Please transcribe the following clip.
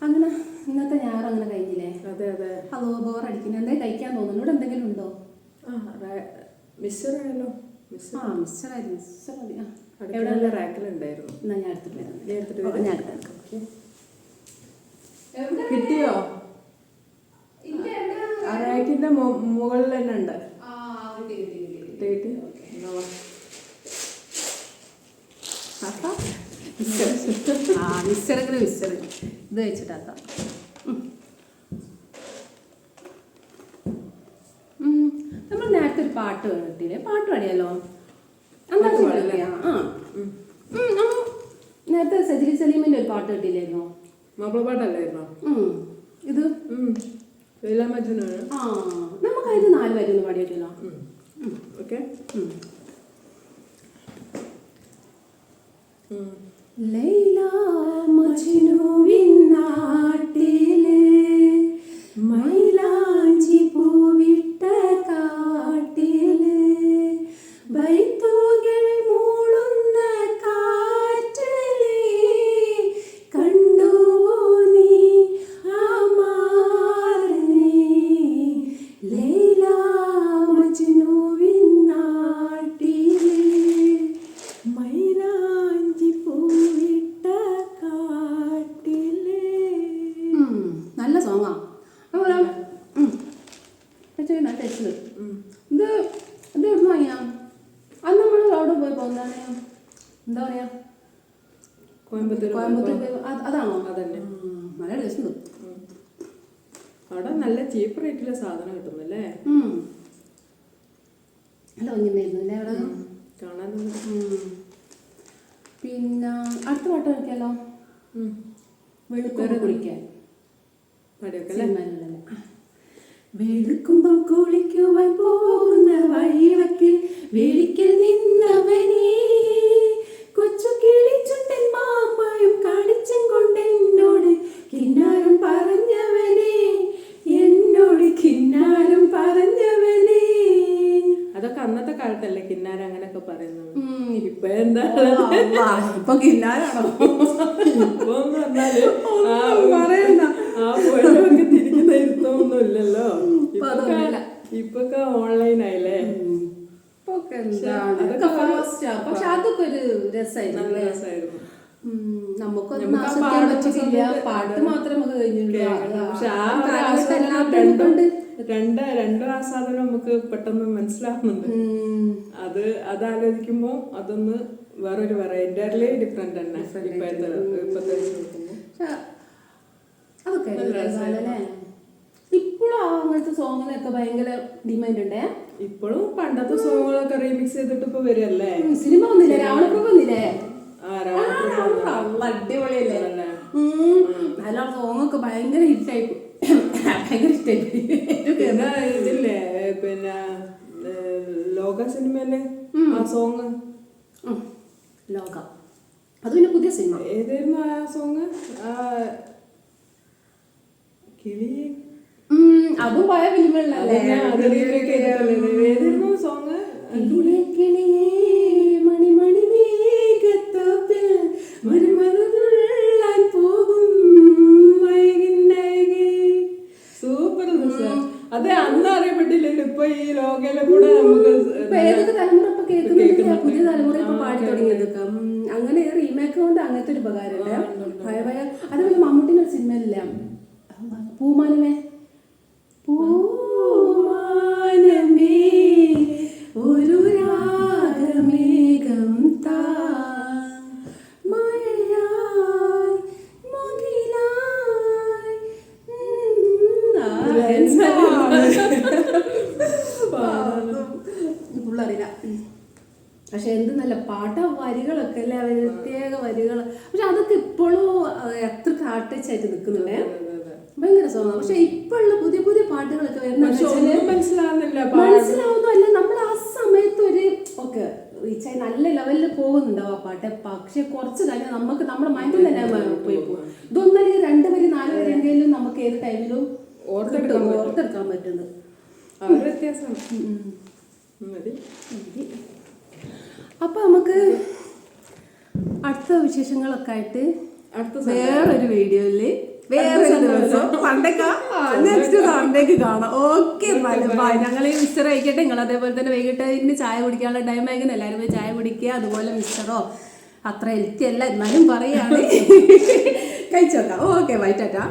അങ്ങനെ ഇന്നത്തെ ഞായർ അങ്ങനെ കഴിഞ്ഞില്ലേ? അതെ അതെ. അതോ ബോറടിക്കുന്നു? എന്തെങ്കിലും കഴിക്കാൻ തോന്നുന്നു? ഇവിടെ എന്തെങ്കിലും ഉണ്ടോ? മിക്സറായാലോ? മിക്സറായിരുന്നു. മിക്സർ മതി. എവിടെ റാക്കിലുണ്ടായിരുന്നു. എന്നാ ഞാൻ എടുത്തിട്ട് വരാം. ഞാൻ എടുക്കാം. കിട്ടിയോ? ആ റാക്കിന്റെ മുകളിൽ തന്നെ ഉണ്ട്. മിക്സർ ഇത് വെച്ചിട്ടാക്കാം. നമ്മൾ നേരത്തെ ഒരു പാട്ട് കേട്ടില്ലേ? പാട്ട് പാടിയാലോ? നേരത്തെ സജിലി സലീമിന്റെ ഒരു പാട്ട് കേട്ടില്ലായിരുന്നോ? മാപ്പിളപ്പാട്ടല്ലായിരുന്നോ ഇത്? നമുക്ക് അതിന് 4 വരെയൊന്ന് പാടിയിട്ടില്ലോ? ഓക്കെ. ലൈല മജ്നുവിൻ നാട്ടിലെ മൈലാഞ്ചി പൂവിട്ട കാട്ടിലെ ബൈത്തുകൾ മൂളുന്ന കാറ്റിലെ കണ്ടുവോ നീ ആ മാരനെ? ലൈല മജ്നുവിൻ നാട്ടിലെ മൈലാഞ്ചി പൂവിട്ട കാട്ടിലെ. നല്ല സോങ്ങാ. ഇത് എവിടെ വാങ്ങിയാ? അത് നമ്മൾ അവിടെ പോയി പോകുന്നതാണ്. എന്താ പറയാ? കോയമ്പത്തൂർ. അതാണോ? അതന്നെ. നല്ല ടേസ്റ്റ്. അവിടെ നല്ല ചീപ്പ് റേറ്റിലെ സാധനം കിട്ടുന്നല്ലേ? നല്ല ഒന്നിരുന്നു അല്ലേ അവിടെ കാണാൻ. പിന്നെ അടുത്ത പാട്ട് നോക്കിയാലോ? വെളുക്കുമ്പോ കുളിക്കാൻ. വെളുക്കുമ്പം കുളിക്കുവാൻ പോകുന്ന വഴിവക്കിൽ വെളിക്കൽ നിന്നവനേ കൊച്ചു കിളിച്ചുട്ടൻ മാമ്പഴം കാണിച്ചും കൊണ്ട് എന്നോട് കിന്നാരം പറഞ്ഞവനേ, എന്നോട് കിന്നാരം പറഞ്ഞവനേ. അതൊക്കെ അന്നത്തെ കാലത്തല്ലേ കിന്നാരം അങ്ങനെയൊക്കെ പറയുന്നത്. ഇപ്പൊ എന്താ ഇപ്പൊ കിന്നാരാണോ? ഇപ്പൊന്ന് പറഞ്ഞാല് പറയണ്ട. ആ പോയൊക്കെ തിരിക്കുന്ന ഇരുത്തൊന്നും ഇല്ലല്ലോ. ഇപ്പൊക്കെ ഓൺലൈൻ ആയില്ലേ? പക്ഷെ അതൊക്കെ ഒരു രസമായിരുന്നു. നല്ല രസമായിരുന്നു. നമുക്കൊന്നും ആസ്വദിക്കാൻ പറ്റില്ല. പാട്ട് മാത്രമേ നമുക്ക് കഴിഞ്ഞുള്ളൂ. പക്ഷെ ആ രണ്ടും ആസ്വാദനം നമുക്ക് പെട്ടെന്ന് മനസ്സിലാവുന്നുണ്ട്. അതാലോചിക്കുമ്പോ അതൊന്ന് വേറൊരു എൻ്റയർലി ഡിഫറെന്റ് തന്നെ. ഇപ്പത്തെ അതൊക്കെ ഇപ്പോഴും അങ്ങനത്തെ സോങ്ങിനൊക്കെ ഭയങ്കര ഡിമാൻഡ് ഉണ്ടേ. ഇപ്പോഴും പണ്ടത്തെ സോങ്ങുകളൊക്കെ റീമിക്സ് ചെയ്തിട്ട് ഇപ്പൊ വരികയല്ലേ? സിനിമ വന്നില്ലേ? രാവണപ്രഭ വന്നില്ലേ? അടിപൊളിയല്ലേ? നല്ല സോങ്ങൊക്കെ ഭയങ്കര ഹിറ്റായി. ഭയങ്കര ഹിറ്റായി. ഇതില്ലേ പിന്നെ ലോക സിനിമയിലെ ആ സോങ് ലോക, അത് പിന്നെ പുതിയ സിനിമ. ഏതായിരുന്നു ആ സോങ്? കിളി. അതും പഴയ ഫിലിമുകളിലല്ലേ? ഏതായിരുന്നു സോങ്? മണിമണി മേഘത്തോപ്പിൽ മരുമരുതുള്ളാൻ പോകും. സൂപ്പർ. അതെ, അന്ന് അറിയപ്പെട്ടില്ലല്ലോ. ഇപ്പൊ ഈ ലോകയിലെ കൂടെ നമുക്ക് ഏതൊക്കെ തലമുറ ഇപ്പൊ കേൾക്കുന്നുണ്ട്. പുതിയ തലമുറ ഇപ്പൊ പാടി തുടങ്ങിയതൊക്കെ. അങ്ങനെ റീമേക്ക് കൊണ്ട് അങ്ങനത്തെ ഒരു ഉപകാരമുണ്ട്. പഴയ അതേപോലെ മമ്മൂട്ടിന്റെ ഒരു സിനിമയിലില്ല, പൂമാനമേ പൂമാനമേ ഒരു രാഗമേഘം താ മഴയായി മുകിലായി. ഫുള്ളറിയില്ല. പക്ഷെ എന്ത് നല്ല പാട്ടാ. വരികളൊക്കെ അല്ലേ, പ്രത്യേക വരികൾ. പക്ഷെ അതൊക്കെ ഇപ്പോഴും എത്ര കാട്ടച്ചായിട്ട് നിൽക്കുന്നുണ്ടേ. ഭയങ്കര സോങ്ങാണ്. പക്ഷെ ഇപ്പോഴുള്ള പുതിയ പുതിയ പാട്ടുകളൊക്കെ മനസ്സിലാവുന്നല്ല. നമ്മൾ ആ സമയത്ത് ഒരു ഒക്കെ റീച്ചായി നല്ല ലെവലിൽ പോകുന്നുണ്ടാവും ആ പാട്ട്. പക്ഷെ കുറച്ച് കഴിഞ്ഞാൽ നമുക്ക് നമ്മുടെ മൈൻഡിൽ തന്നെ പോയി പോകും. ഇതൊന്നല്ലെങ്കിൽ 2 വരി 4 വരി എങ്കിലും നമുക്ക് ഏത് ടൈമിലും ഓർത്തെടുക്കാൻ പറ്റുന്നത്. അപ്പൊ നമുക്ക് അടുത്ത വിശേഷങ്ങളൊക്കെ ആയിട്ട് വേറൊരു വീഡിയോയില് വേറൊരു ദിവസം സൺഡേക്കാ നെക്സ്റ്റ് സൺഡേക്ക് കാണാം. ഓക്കെ എന്നാലും ബൈ. ഞങ്ങൾ ഈ മിക്സർ കഴിക്കട്ടെ. നിങ്ങൾ അതേപോലെ തന്നെ വൈകിട്ട് ഇന്ന് ചായ കുടിക്കാനുള്ള ടൈം ആയിരിക്കും. എല്ലാവരും പോയി ചായ കുടിക്കുക. അതുപോലെ മിക്സറോ അത്ര ഹെൽത്തി അല്ല എന്നാലും പറയുകയാണ് കഴിച്ചോക്കാം. Okay bye Tata.